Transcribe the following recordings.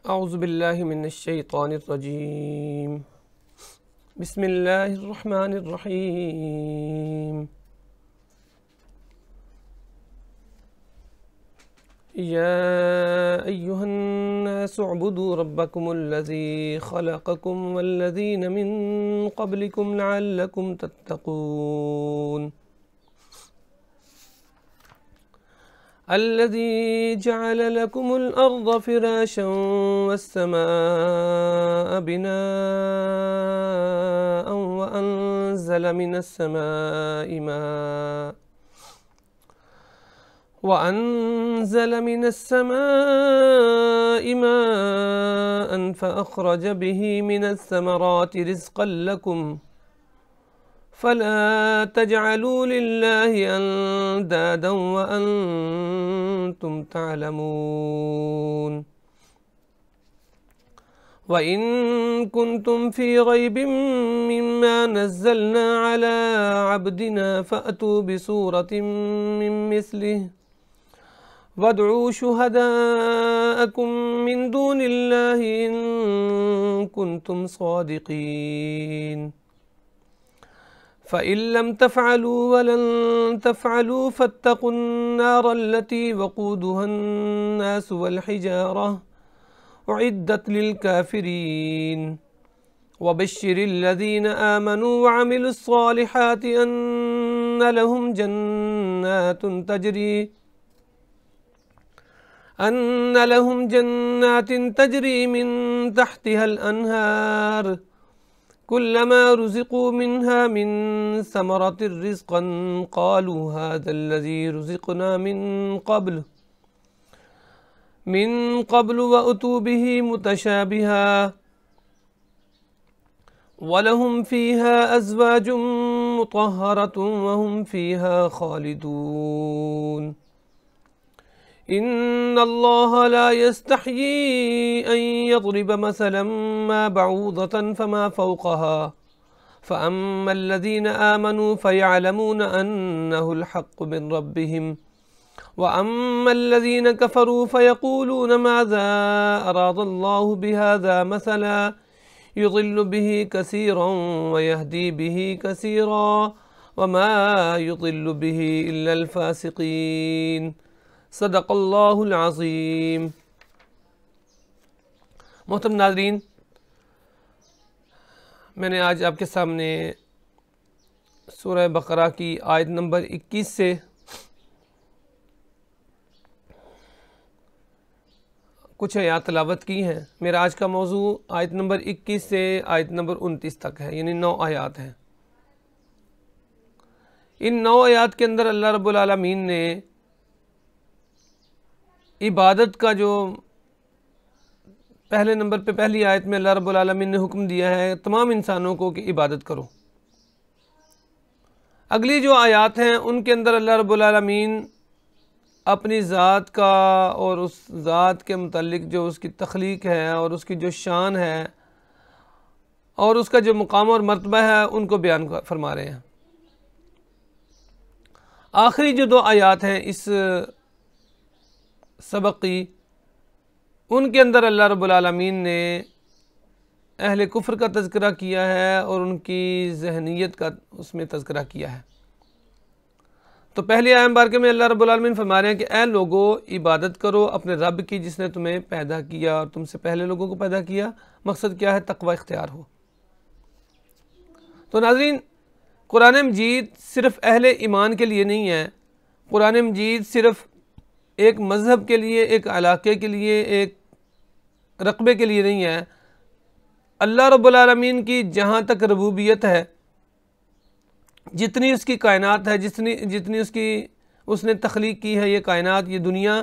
اعوذ باللہ من الشیطان الرجیم بسم اللہ الرحمن الرحیم یا ایہا الناس اعبدوا ربکم الذی خلقکم والذین من قبلکم لعلکم تتقون الذي جعل لكم الأرض فراشا والسماء بناء وأنزل من السماء ماء فأخرج به من الثمرات رزقا لكم فلا تجعلوا لله أندادا وأنتم تعلمون وإن كنتم في ريب مما نزلنا على عبدنا فأتوا بسورة من مثله وادعوا شهداءكم من دون الله إن كنتم صادقين فإن لم تفعلوا ولن تفعلوا فاتقوا النار التي وقودها الناس والحجارة أعدت للكافرين وبشر الذين آمنوا وعملوا الصالحات أن لهم جنات تجري من تحتها الأنهار كلما رزقوا منها من ثمرة رزقا قالوا هذا الذي رزقنا من قبل وأتوا به متشابها ولهم فيها أزواج مطهرة وهم فيها خالدون إن الله لا يستحيي أن يضرب مثلا ما بعوضة فما فوقها فأما الذين آمنوا فيعلمون أنه الحق من ربهم وأما الذين كفروا فيقولون ماذا أراد الله بهذا مثلا يضل به كثيرا ويهدي به كثيرا وما يضل به إلا الفاسقين صدق اللہ العظیم۔ محترم ناظرین، میں نے آج آپ کے سامنے سورہ بقرہ کی آیت نمبر 21 سے کچھ آیات تلاوت کی ہیں۔ میرا آج کا موضوع آیت نمبر 21 سے آیت نمبر 29 تک ہے، یعنی 9 آیات ہیں۔ ان 9 آیات کے اندر اللہ رب العالمین نے عبادت کا جو پہلے نمبر پہ پہلی آیت میں اللہ رب العالمین نے حکم دیا ہے تمام انسانوں کو کہ عبادت کرو۔ اگلی جو آیات ہیں ان کے اندر اللہ رب العالمین اپنی ذات کا اور اس ذات کے متعلق جو اس کی تخلیق ہے اور اس کی جو شان ہے اور اس کا جو مقام اور مرتبہ ہے ان کو بیان فرما رہے ہیں۔ آخری جو 2 آیات ہیں اس سبق کی، ان کے اندر اللہ رب العالمین نے اہل کفر کا تذکرہ کیا ہے اور ان کی ذہنیت کا اس میں تذکرہ کیا ہے۔ تو پہلی آیت مبارکہ میں اللہ رب العالمین فرما رہے ہیں کہ اے لوگو عبادت کرو اپنے رب کی جس نے تمہیں پیدا کیا اور تم سے پہلے لوگوں کو پیدا کیا۔ مقصد کیا ہے؟ تقوی اختیار ہو۔ تو ناظرین، قرآن مجید صرف اہل ایمان کے لیے نہیں ہے، قرآن مجید صرف ایک مذہب کے لیے، ایک علاقے کے لیے، ایک رقبے کے لیے نہیں ہے۔ اللہ رب العالمین کی جہاں تک ربوبیت ہے، جتنی اس کی کائنات ہے، جتنی اس نے تخلیق کی ہے، یہ کائنات، یہ دنیا،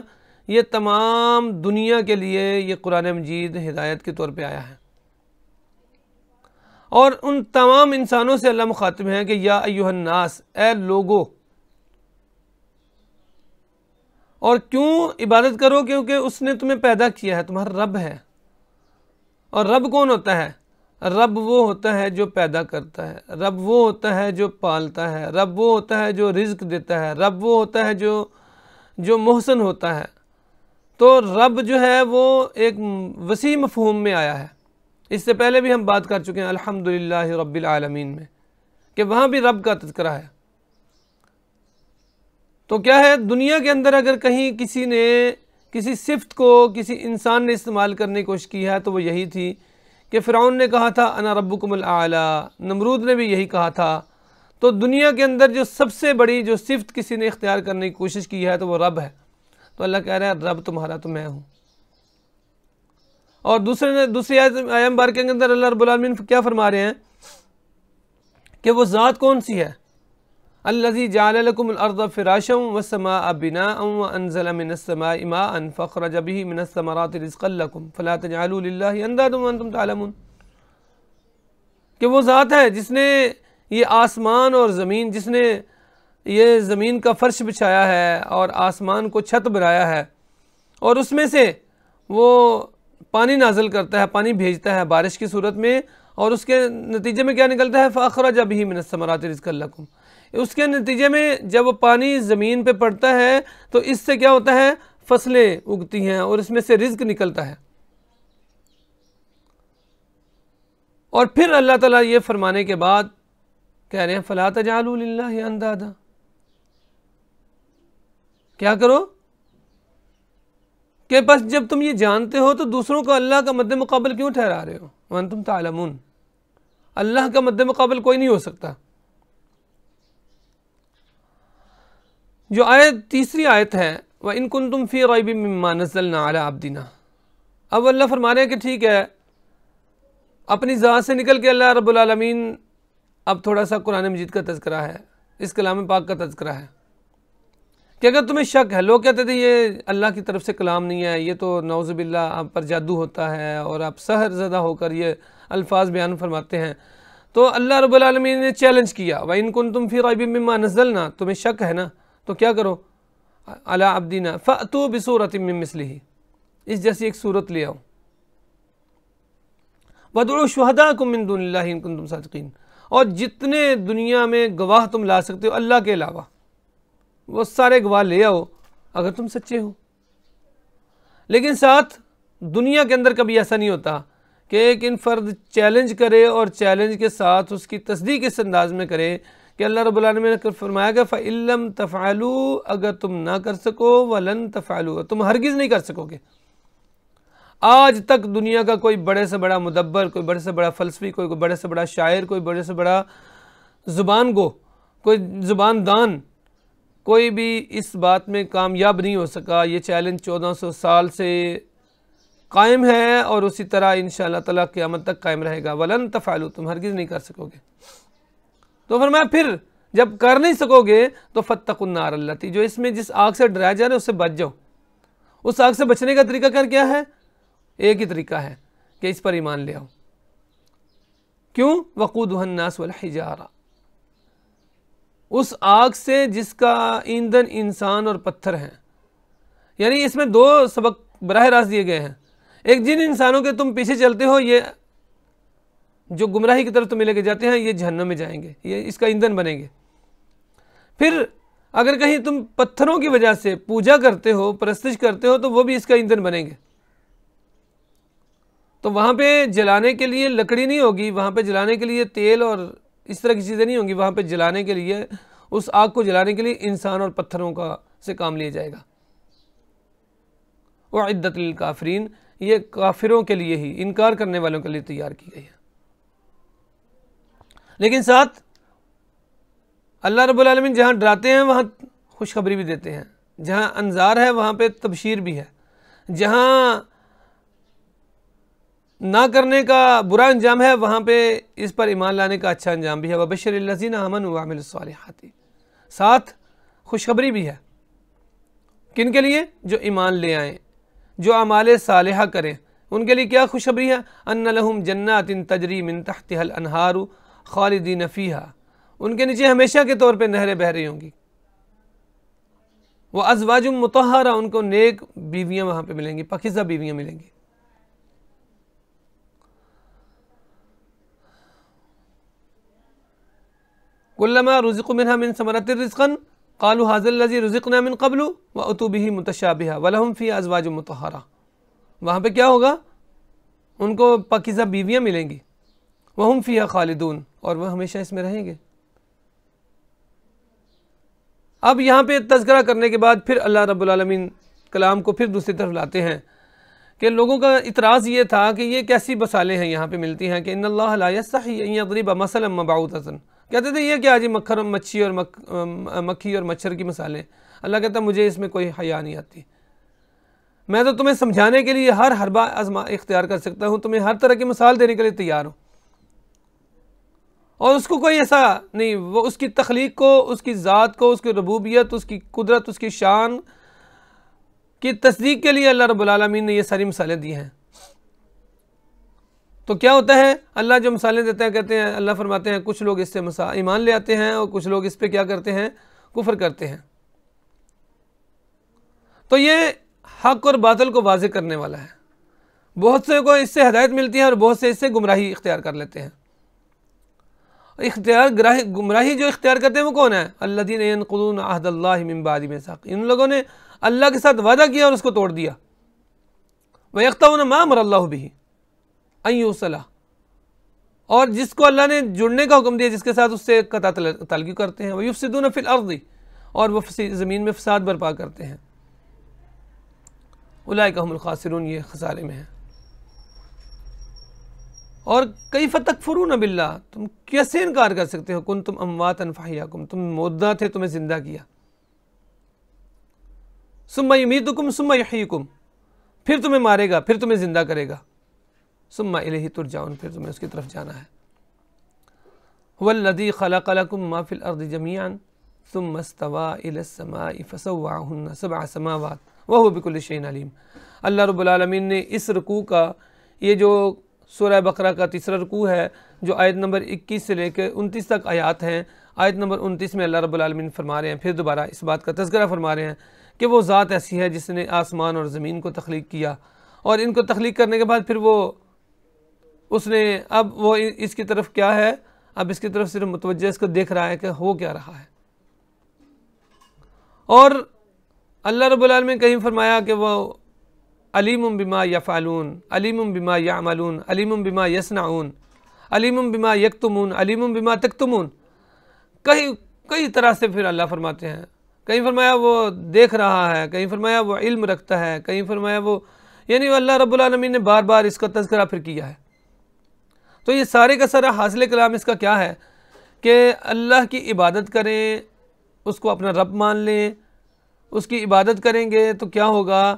یہ تمام دنیا کے لیے یہ قرآن مجید ہدایت کے طور پہ آیا ہے۔ اور ان تمام انسانوں سے اللہ مخاطب ہیں کہ یا ایھا الناس، اے لوگو۔ اور کیوں عبادت کرو؟ کیونکہ اس نے تمہیں پیدا کیا ہے، تمہارا رب ہے۔ اور رب کون ہوتا ہے؟ رب وہ ہوتا ہے جو پیدا کرتا ہے، رب وہ ہوتا ہے جو پالتا ہے، رب وہ ہوتا ہے جو رزق دیتا ہے، رب وہ ہوتا ہے جو محسن ہوتا ہے۔ تو رب جو ہے وہ ایک وسیع مفہوم میں آیا ہے. اس سے پہلے بھی ہم بات کر چکے ہیں الحمدللہ رب العالمین میں کہ وہاں بھی رب کا تذکرہ ہے. تو کیا ہے دنیا کے اندر اگر کہیں کسی نے کسی صفت کو کسی انسان نے استعمال کرنے کی کوشش کی ہے تو وہ یہی تھی کہ فرعون نے کہا تھا انا ربکم الاعلی، نمرود نے بھی یہی کہا تھا. تو دنیا کے اندر جو سب سے بڑی جو صفت کسی نے اختیار کرنے کی کوشش کی ہے تو وہ رب ہے. تو اللہ کہہ رہا ہے رب تمہارا تو میں ہوں. اور دوسری آیت مبارکہ کے اندر اللہ رب العالمین کیا فرما رہے ہیں کہ وہ ذات کون سی ہے؟ الذی جعل لکم الارض فراشا والسماء بناء وانزل من السماء ماء فاخرج به من الثمرات رزقا لکم فلا تجعلوا للہ اندادا وانتم تعلمون. کہ وہ ذات ہے جس نے یہ آسمان اور زمین، جس نے یہ زمین کا فرش بچھایا ہے اور آسمان کو چھت بنایا ہے، اور اس میں سے وہ پانی نازل کرتا ہے، پانی بھیجتا ہے بارش کی صورت میں، اور اس کے نتیجے میں کیا نکلتا ہے فَأَخْرَجَ بِهِ مِنَ الثَّمَرَاتِ رِزْقًا لَكُمْ. اس کے نتیجے میں جب وہ پانی زمین پہ پڑتا ہے تو اس سے کیا ہوتا ہے فصلیں اگتی ہیں اور اس میں سے رزق نکلتا ہے. اور پھر اللہ تعالیٰ یہ فرمانے کے بعد کہہ رہے ہیں فَلَا تَجْعَلُوا لِلَّهِ أَنْدَادًا. کیا کرو کہ بس جب تم یہ جانتے ہو تو دوسروں کو اللہ کا مد مقابل کیوں ٹھہرا رہے ہو؟ وَأَنْتُمْ تَعْلَمُونَ. اللہ کا مد مقابل کوئی نہیں ہو سکتا. جو تیسری آیت ہے وَإِن كُنتُمْ فِي رَيْبٍ مِّمَّا نَزَّلْنَا عَلَىٰ عَبْدِنَا. اب اللہ فرما رہے ہیں کہ ٹھیک ہے، اپنی ذات سے نکل کے اللہ رب العالمین اب تھوڑا سا قرآن مجید کا تذکرہ ہے، اس کلام پاک کا تذکرہ ہے کہ اگر تمہیں شک ہے، لوگ کہتے تھے یہ اللہ کی طرف سے کلام نہیں ہے، یہ تو نعوذ باللہ آپ پر جادو ہوتا ہے اور آپ سحر زدہ ہو کر یہ الفاظ بیان فرماتے ہیں. تو اللہ رب العالمین نے چیلنج کیا وَإِن كُنتُمْ فِي رَيْبٍ مِّمَّا نَزَّلْنَا. تمہیں شک ہے نا تو کیا کرو عَلَىٰ عَبْدِنَا فَأْتُوا بِسُورَةٍ مِّن مِّثْلِهِ. اس جیسی ایک صورت لے آؤ. وَادْعُوا شُهَدَاءَكُم مِّن دُونِ اللَّهِ إِن كُنتُمْ صَادِقِينَ. اور جتنے دنیا میں گواہ تم لا سکتے ہو اللہ کے علاوہ وہ سارے گواہ لے آؤ اگر تم سچے ہو. لیکن ساتھ دنیا کے اندر کبھی ایسا نہیں ہوتا کہ ایک فرد چیلنج کرے اور چیلنج کے ساتھ اس کی تصدیق اس انداز میں کرے کہ اللہ رب العالمین نے فرمایا کہ فَإِن لَّمْ تَفْعَلُوا، اگر تم نہ کر سکو وَلَن تَفْعَلُوا، تم ہرگز نہیں کر سکو گے. آج تک دنیا کا کوئی بڑے سے بڑا مدبر، کوئی بڑے سے بڑا فلسفی، کوئی بڑے سے بڑا شاعر، کوئی بڑے سے بڑا زبان گو، کوئی زبان دان، کوئی بھی اس بات میں کامیاب نہیں ہو سکا. یہ چیلنج 1400 سال سے قائم ہے اور اسی طرح انشاءاللہ تعالیٰ قیامت تک قائم رہے گا. وَلَن تَفْعَلُوا، تم ہرگز نہیں کر سکو گے. تو فرمایا پھر جب کر نہیں سکو گے تو فَاتَّقُوا النَّارَ الَّتِي، جو اس میں جس آگ سے ڈرایا جا رہا ہے اس سے بچ جاؤ. اس آگ سے بچنے کا طریقہ کار کیا ہے؟ ایک ہی طریقہ ہے کہ اس پر ایمان لے آؤ. کیوں؟ وَقُودُهَا النَّاسُ وَالْحِجَارَةُ. اس آگ سے جس کا ایندھن انسان اور پتھر ہیں. یعنی اس میں دو سبق براہ راست دیے گئے ہیں. ایک، جن انسانوں کے تم پیچھے چلتے ہو یہ جو گمراہی کی طرف تمہیں لے کے جاتے ہیں یہ جہنم میں جائیں گے، یہ اس کا ایندھن بنیں گے. پھر اگر کہیں تم پتھروں کی وجہ سے پوجا کرتے ہو، پرستش کرتے ہو تو وہ بھی اس کا ایندھن بنیں گے. تو وہاں پہ جلانے کے لیے لکڑی نہیں ہوگی، وہاں پہ جلانے کے لیے تیل اور اس طرح کی چیزیں نہیں ہوں گی. وہاں پہ جلانے کے لیے، اس آگ کو جلانے کے لیے انسان اور پتھروں کا سے کام لیا جائے گا. وَعِدَّتْ لِلْكَافِرِينَ، یہ کافروں کے لیے ہی، انکار کرنے والوں کے لیے تیار کی گئی ہے. لیکن ساتھ اللہ رب العالمین جہاں ڈراتے ہیں وہاں خوشخبری بھی دیتے ہیں، جہاں انذار ہے وہاں پہ تبشیر بھی ہے، جہاں نہ کرنے کا برا انجام ہے وہاں پہ اس پر ایمان لانے کا اچھا انجام بھی ہے. وَبَشِّرِ الَّذِينَ آمَنُوا وَعَمِلُوا الصَّالِحَاتِ. ساتھ خوشخبری بھی ہے. کن کے لیے؟ جو ایمان لے آئیں، جو اعمال صالحہ کریں. ان کے لیے کیا خوشخبری ہے؟ أَنَّ لَهُمْ جَنَّاتٍ تَجْرِي مِن تَحْتِهَا الْأَنْهَارُ خَالِدِينَ فِيهَا. ان کے نیچے ہمیشہ کے طور پہ نہریں بہہ رہی ہوں گی. وَأَزْوَاجٌ مُطَهَّرَةٌ، ان کو نیک بیویاں وہاں پہ ملیں گی، پاکیزہ بیویاں ملیں گی. كُلَّمَا رُزِقُوا مِنْهَا مِنْ ثَمَرَةٍ رِزْقًا قالوا هذا الذي رزقنا من قبل واتوا به متشابها ولهم فيه ازواج مطهرة، وہاں پہ کیا ہوگا؟ ان کو پاکیزہ بیویاں ملیں گی، وہم فیہا خالدون، اور وہ ہمیشہ اس میں رہیں گے۔ اب یہاں پہ تذکرہ کرنے کے بعد پھر اللہ رب العالمین کلام کو پھر دوسری طرف لاتے ہیں کہ لوگوں کا اعتراض یہ تھا کہ یہ کیسی مثالیں ہیں یہاں پہ ملتی ہیں کہ ان اللہ لا یستحی ان یضرب مثلا مبعوثۃ، کہتے تھے یہ کیا جی مکھی اور مچھر کی مثالیں، اللہ کہتا مجھے اس میں کوئی حیا نہیں آتی، میں تو تمہیں سمجھانے کے لیے ہر حربہ اختیار کر سکتا ہوں، تمہیں ہر طرح کی مثال دینے کے لیے تیار ہوں، اور اس کو کوئی ایسا نہیں، وہ اس کی تخلیق کو، اس کی ذات کو، اس کی ربوبیت، اس کی قدرت، اس کی شان کی تصدیق کے لیے اللہ رب العالمین نے یہ ساری مثالیں دی ہیں۔ تو کیا ہوتا ہے؟ اللہ جو مثالیں دیتے ہیں کہتے ہیں، اللہ فرماتے ہیں کچھ لوگ اس سے ایمان لے آتے ہیں اور کچھ لوگ اس پہ کیا کرتے ہیں؟ کفر کرتے ہیں۔ تو یہ حق اور باطل کو واضح کرنے والا ہے، بہت سے کو اس سے ہدایت ملتی ہے اور بہت سے اس سے گمراہی اختیار کر لیتے ہیں۔ گمراہی جو اختیار کرتے ہیں وہ کون ہے؟ الذین ینقضون عہد اللہ من بعد میثاقہ، ان لوگوں نے اللہ کے ساتھ وعدہ کیا اور اس کو توڑ دیا۔ وَيَقْطَعُونَ مَا أَمَرَ اللَّهُ بِهِ أَن يُوصَلَ، اور جس کو اللہ نے جڑنے کا حکم دیا جس کے ساتھ اس سے قطع تعلق کرتے ہیں۔ وَيُفْسِدُونَ فِي الْأَرْضِ، اور وہ زمین میں فساد برپا کرتے ہیں۔ اولئک هم الخاسرون، یہ خسارے میں ہیں۔ اور کیف تکفرون باللہ، تم کیسے انکار کر سکتے ہو؟ کنتم امواتا فاحیاکم، تم مردہ تھے تمہیں زندہ کیا۔ ثم یمیتکم ثم یحییکم، پھر تمہیں مارے گا پھر تمہیں زندہ کرے گا۔ ثم الیہ ترجعون، پھر تمہیں اس کی طرف جانا ہے۔ هو الذی خلق لکم ما فی الارض جميعا ثم استوى الى السماء فسواهن سبع سماوات وهو بكل شيء علیم۔ اللہ رب العالمین نے اس رکوع کا، یہ جو سورہ بقرہ کا تیسرا رکوع ہے جو آیت نمبر 21 سے لے کے 29 تک آیات ہیں، آیت نمبر 29 میں اللہ رب العالمین فرما رہے ہیں، پھر دوبارہ اس بات کا تذکرہ فرما رہے ہیں کہ وہ ذات ایسی ہے جس نے آسمان اور زمین کو تخلیق کیا، اور ان کو تخلیق کرنے کے بعد پھر وہ اس نے اب وہ اس کی طرف کیا ہے، اب اس کی طرف صرف متوجہ اس کو دیکھ رہا ہے کہ ہو کیا رہا ہے۔ اور اللہ رب العالمین کہیں فرمایا کہ وہ علیم بما یفعلون، علیم بما یعملون، علیم بما یصنعون، علیم بما یکتمون، علیم بما تکتمون، کئی طرح سے پھر اللہ فرماتے ہیں۔ کہیں فرمایا وہ دیکھ رہا ہے، کہیں فرمایا وہ علم رکھتا ہے، کہیں فرمایا وہ، یعنی اللہ رب العالمین نے بار بار اس کا تذکرہ پھر کیا ہے۔ تو یہ سارے کا سارا حاصل کلام اس کا کیا ہے کہ اللہ کی عبادت کریں، اس کو اپنا رب مان لیں، اس کی عبادت کریں گے تو کیا ہوگا؟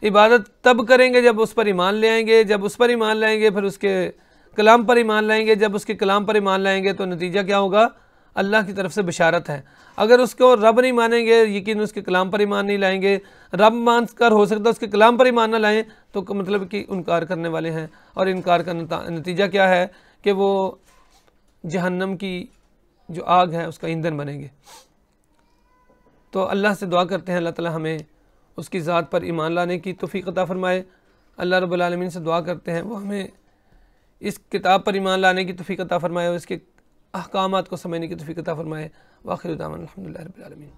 عبادت تب کریں گے جب اس پر ایمان لے آئیں گے، جب اس پر ایمان لائیں گے پھر اس کے کلام پر ایمان لائیں گے، جب اس کے کلام پر ایمان لائیں گے تو نتیجہ کیا ہوگا؟ اللہ کی طرف سے بشارت ہے۔ اگر اس کو رب نہیں مانیں گے، یقین اس کے کلام پر ایمان نہیں لائیں گے، رب مان کر ہو سکتا ہے اس کے کلام پر ایمان نہ لائیں، تو مطلب کہ انکار کرنے والے ہیں، اور انکار کا نتیجہ کیا ہے کہ وہ جہنم کی جو آگ ہے اس کا ایندھن بنیں گے۔ تو اللہ سے دعا کرتے ہیں اللہ تعالی ہمیں اس کی ذات پر ایمان لانے کی توفیق عطا فرمائے۔ اللہ رب العالمین سے دعا کرتے ہیں وہ ہمیں اس کتاب پر ایمان لانے کی توفیق عطا فرمائے اور اس کے احکامات کو سمجھنے کی توفیق عطا فرمائے۔ وآخر دعوانا الحمدللہ رب العالمین۔